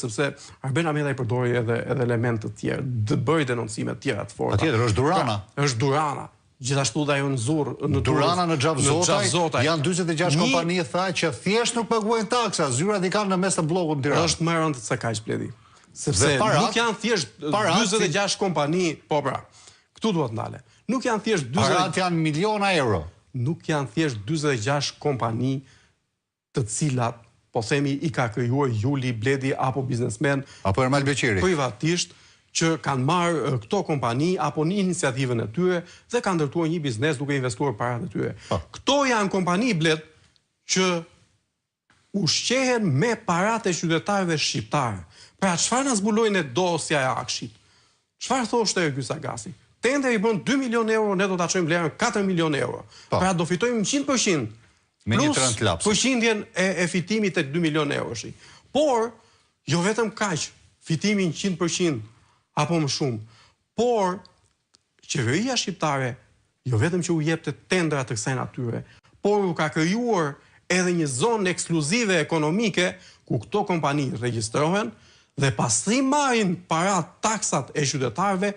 sepse Arben Hameta i përdori edhe elemente të tjerë, bëri denoncime të tjera të forta. Patjetër, është Durana. Është Durana. Gjithashtu dhe ajo në Zurr, në Durana në Xhavzotaj, janë 46 kompani tha që thjesht nuk paguajnë taksa, zyrat i kanë në mes të bllokut në Tiranë. Është më rëndë se kaq Bledi. Sepse nuk janë thjesht 46 kompani, po pra. Këtu duhet ndale. Nuk janë thjesht 40. Parat janë miliona euro. Nuk janë thjesht 46 kompani të cilat, po themi, i ka krijuar Juli Bledi apo biznesmen apo Ermal Beqiri privatisht që kanë marrë këto kompani apo një iniciativën e tyre dhe kanë ndërtuar një biznes duke investuar paratë e tyre. Këto janë kompani Bled që ushqehen me paratë e qytetarëve shqiptarë. Pra çfarë na zbulojnë dosja e Akshit? Çfarë thoshte Ergy Sagasi? Tender i bën 2 milion euro, ne do ta çojmë vlerën 4 milion euro. Pra do fitojmë 100%. Me një trend laps. Përqindjen e fitimit tek 2 milion eurosh. Por jo vetëm kaq, fitimin 100% apo më shumë, por qeveria shqiptare jo vetëm që u jepte tendera të kësaj natyre, por u ka krijuar edhe një zonë ekskluzive ekonomike ku këto kompani regjistrohen dhe pasi marrin parat taksat e qytetarëve,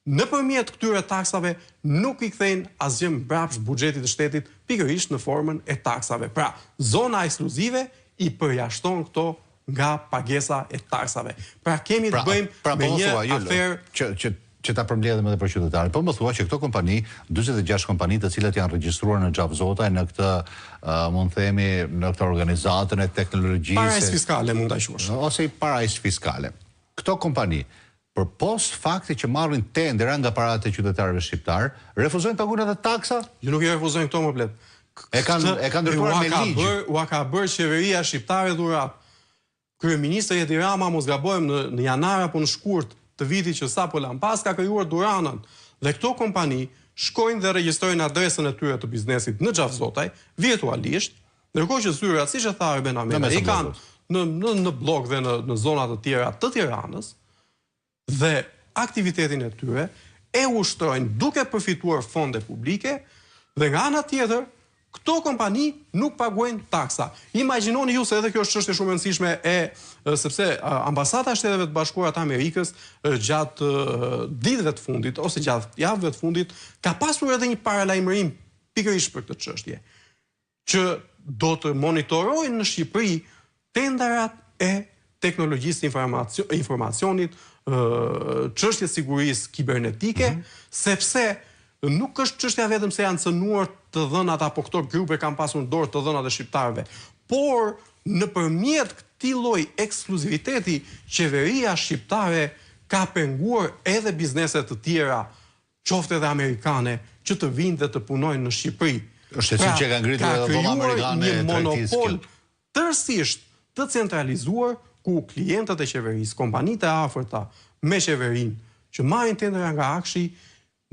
nëpërmjet këtyre taksave nuk i kthejnë asgjë mbrapsht buxhetit të shtetit, pikërisht në formën e taksave. Pra, zona ekskluzive i përjashton këto nga pagesa e taksave. Pra kemi të bëjmë me një aferë që ta përmbledhëm edhe për qytetarët. Po më thua që këto kompani, 46 kompani të cilat janë regjistruar në Xhavzotaj, në këtë, mund themi, në këtë organizatën e teknologjisë. Parajsë fiskale mund ta quash. Ose i parajsë fiskale. Këto kompani, për post fakti që marrin tendera nga paratë e qytetarëve shqiptar, refuzojnë të paguajnë edhe taksa? Jo, nuk i refuzojnë këto më Bled. E kanë ndërtuar me ligj. Ua ka bërë qeveria shqiptare dhurat. Kryeministri Edi Rama, mos gabojmë, në janar apo në shkurt të vitit që sapo lan pas, ka krijuar Duranën. Dhe këto kompani shkojnë dhe regjistrojnë adresën e tyre të biznesit në Xhavzotaj, virtualisht, ndërkohë që zyrat, siç e tha Erben Hameta, i kanë në blok dhe në zona të tjera të Tiranës, dhe aktivitetin e tyre e ushtrojnë duke përfituar fonde publike dhe nga ana tjetër këto kompani nuk paguajnë taksa. Imagjinoni ju se edhe kjo është çështje shumë e rëndësishme sepse ambasada e Shteteve të Bashkuara të Amerikës gjatë ditëve të fundit ose gjatë javëve të fundit ka pasur edhe një paralajmërim pikërisht për këtë çështje, që do të monitorojnë në Shqipëri tenderat e teknologjisë informacionit, çështje sigurisë kibernetike, sepse nuk është çështja vetëm se janë cënuar të dhënat apo këto grupe kanë pasur në dorë të dhënat e shqiptarëve, por nëpërmjet këtij lloji ekskluziviteti, qeveria shqiptare ka penguar edhe biznese të tjera, qoftë edhe amerikane, që të vinë dhe të punojnë në Shqipëri. Është siç e kanë ngritur edhe dhoma amerikane një monopol tërësisht të centralizuar ku klientët e qeverisë, kompanitë e afërta me qeverinë, që marrin tendera nga Akshi,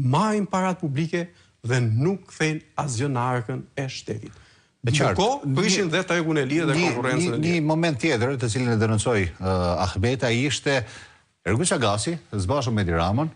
marrin parat publike dhe nuk kthejnë asgjë në arkën e shtetit. Ndërkohë, prishin dhe tregun e lirë dhe konkurrencën e lirë. Një moment tjetër, të cilin e denoncoi Ahmeta, ishte Ergy Sagasi, së bashku me Edi Ramën,